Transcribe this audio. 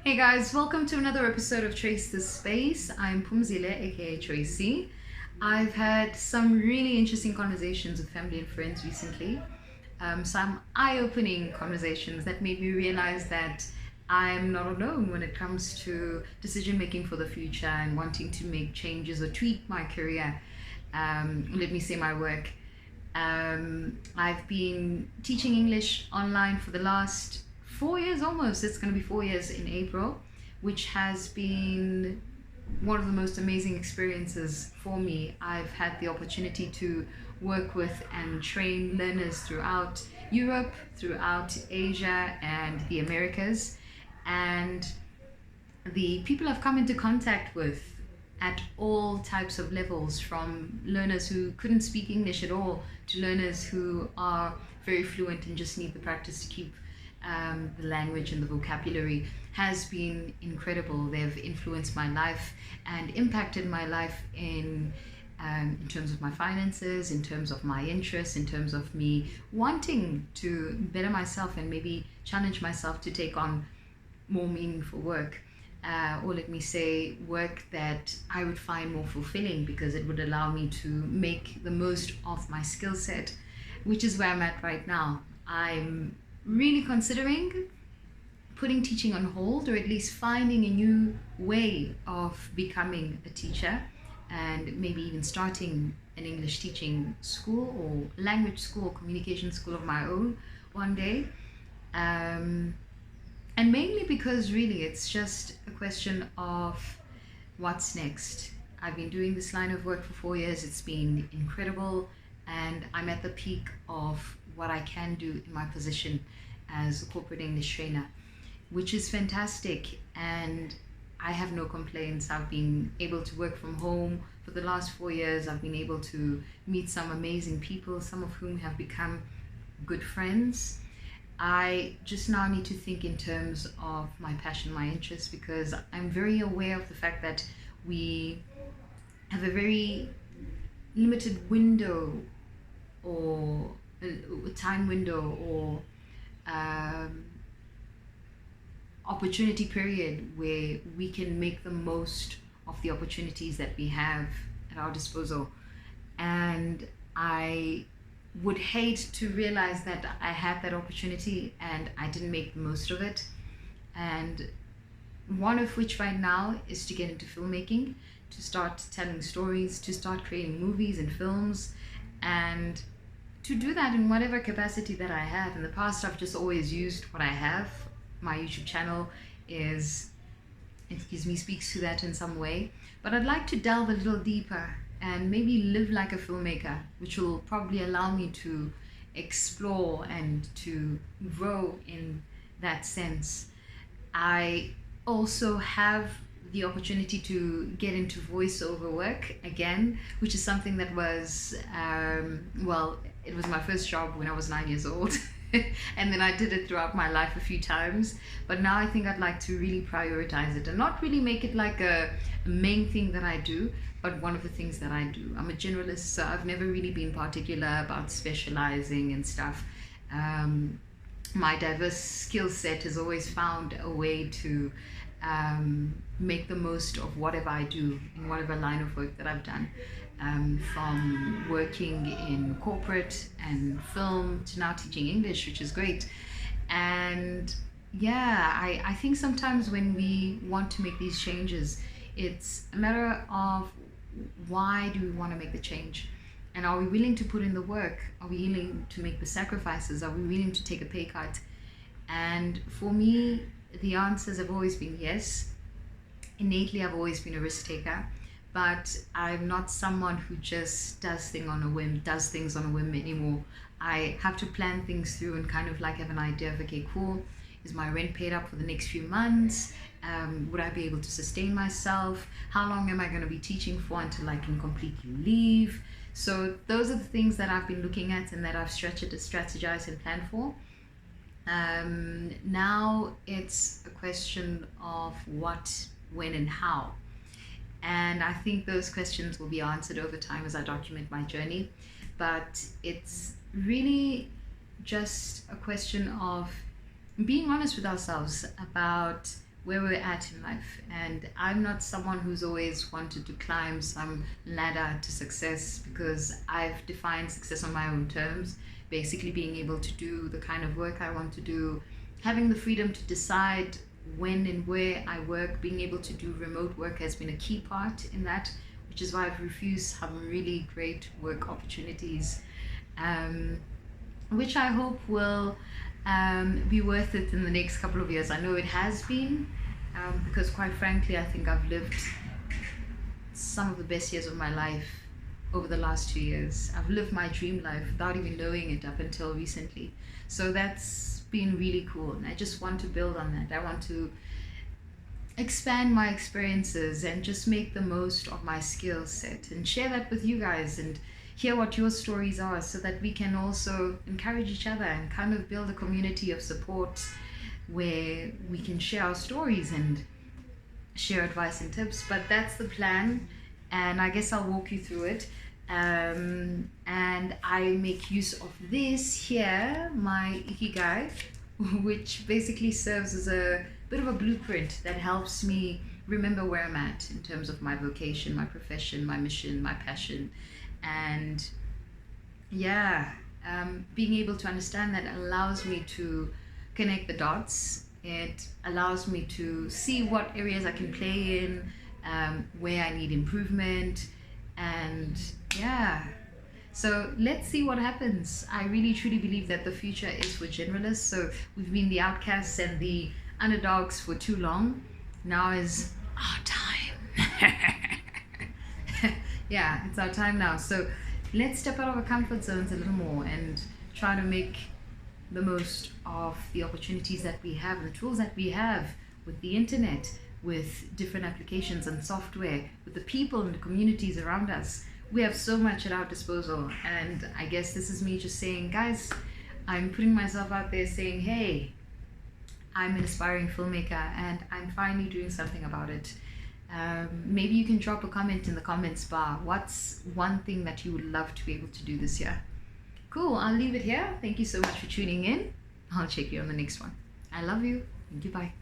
Hey guys, welcome to another episode of Trace the Space. I'm Pumzile, aka Tracy. I've had some really interesting conversations with family and friends recently. Some eye opening conversations that made me realize that I'm not alone when it comes to decision making for the future and wanting to make changes or tweak my career. Let me say my work. I've been teaching English online for the last 4 years almost. It's going to be 4 years in April, which has been one of the most amazing experiences for me. I've had the opportunity to work with and train learners throughout Europe, throughout Asia, and the Americas. And the people I've come into contact with at all types of levels, from learners who couldn't speak English at all to learners who are very fluent and just need the practice to keep the language and the vocabulary, has been incredible. They've influenced my life and impacted my life in terms of my finances, in terms of my interests, in terms of me wanting to better myself and maybe challenge myself to take on more meaningful work. Or let me say, work that I would find more fulfilling because it would allow me to make the most of my skill set, which is where I'm at right now. I'm really considering putting teaching on hold, or at least finding a new way of becoming a teacher, and maybe even starting an English teaching school or language school, communication school of my own one day. And mainly because really it's just a question of what's next. I've been doing this line of work for 4 years. It's been incredible, and I'm at the peak of what I can do in my position as a corporate English trainer, which is fantastic. And I have no complaints. I've been able to work from home for the last 4 years. I've been able to meet some amazing people, some of whom have become good friends. I just now need to think in terms of my passion, my interest, because I'm very aware of the fact that we have a very limited window, or a time window, or um, opportunity period where we can make the most of the opportunities that we have at our disposal. And I would hate to realize that I had that opportunity and I didn't make the most of it. And one of which right now is to get into filmmaking, to start telling stories, to start creating movies and films, and to do that in whatever capacity that I have. In the past, I've just always used what I have. My YouTube channel is, excuse me, speaks to that in some way. But I'd like to delve a little deeper and maybe live like a filmmaker, which will probably allow me to explore and to grow in that sense. I also have the opportunity to get into voiceover work again, which is something that was, well, it was my first job when I was 9 years old. And then I did it throughout my life a few times. But now I think I'd like to really prioritize it and not really make it like a main thing that I do, but one of the things that I do. I'm a generalist, so I've never really been particular about specializing and stuff. My diverse skill set has always found a way to make the most of whatever I do in whatever line of work that I've done. From working in corporate and film to now teaching English, which is great. And yeah, I think sometimes when we want to make these changes, it's a matter of why do we want to make the change? And are we willing to put in the work? Are we willing to make the sacrifices? Are we willing to take a pay cut? And for me, the answers have always been yes. Innately, I've always been a risk taker, but I'm not someone who just does things on a whim anymore. I have to plan things through and kind of like have an idea of, okay, cool, is my rent paid up for the next few months? Would I be able to sustain myself? How long am I going to be teaching for until I can completely leave? So those are the things that I've been looking at and that I've strategized and planned for. Now it's a question of what, when, and how. And I think those questions will be answered over time as I document my journey. But it's really just a question of being honest with ourselves about where we're at in life. And I'm not someone who's always wanted to climb some ladder to success, because I've defined success on my own terms. Basically, being able to do the kind of work I want to do, having the freedom to decide when and where I work, being able to do remote work has been a key part in that, which is why I've refused some really great work opportunities, which I hope will be worth it in the next couple of years. I know it has been, because quite frankly, I think I've lived some of the best years of my life over the last 2 years. I've lived my dream life without even knowing it up until recently. So that's been really cool. And I just want to build on that. I want to expand my experiences and just make the most of my skill set and share that with you guys and hear what your stories are, so that we can also encourage each other and kind of build a community of support where we can share our stories and share advice and tips. But that's the plan, and I guess I'll walk you through it. And I make use of this here, my Ikigai, which basically serves as a bit of a blueprint that helps me remember where I'm at in terms of my vocation, my profession, my mission, my passion. And yeah, being able to understand that allows me to connect the dots. It allows me to see what areas I can play in, where I need improvement, and yeah. So let's see what happens. I really truly believe that the future is for generalists. So we've been the outcasts and the underdogs for too long. Now is our time. Yeah, it's our time now. So let's step out of our comfort zones a little more and try to make the most of the opportunities that we have, the tools that we have with the internet, with different applications and software, with the people and the communities around us. We have so much at our disposal. And I guess this is me just saying, guys, I'm putting myself out there saying, hey, I'm an aspiring filmmaker and I'm finally doing something about it. Maybe you can drop a comment in the comments bar. What's one thing that you would love to be able to do this year? Cool, I'll leave it here. Thank you so much for tuning in. I'll check you on the next one. I love you. Thank you. Bye.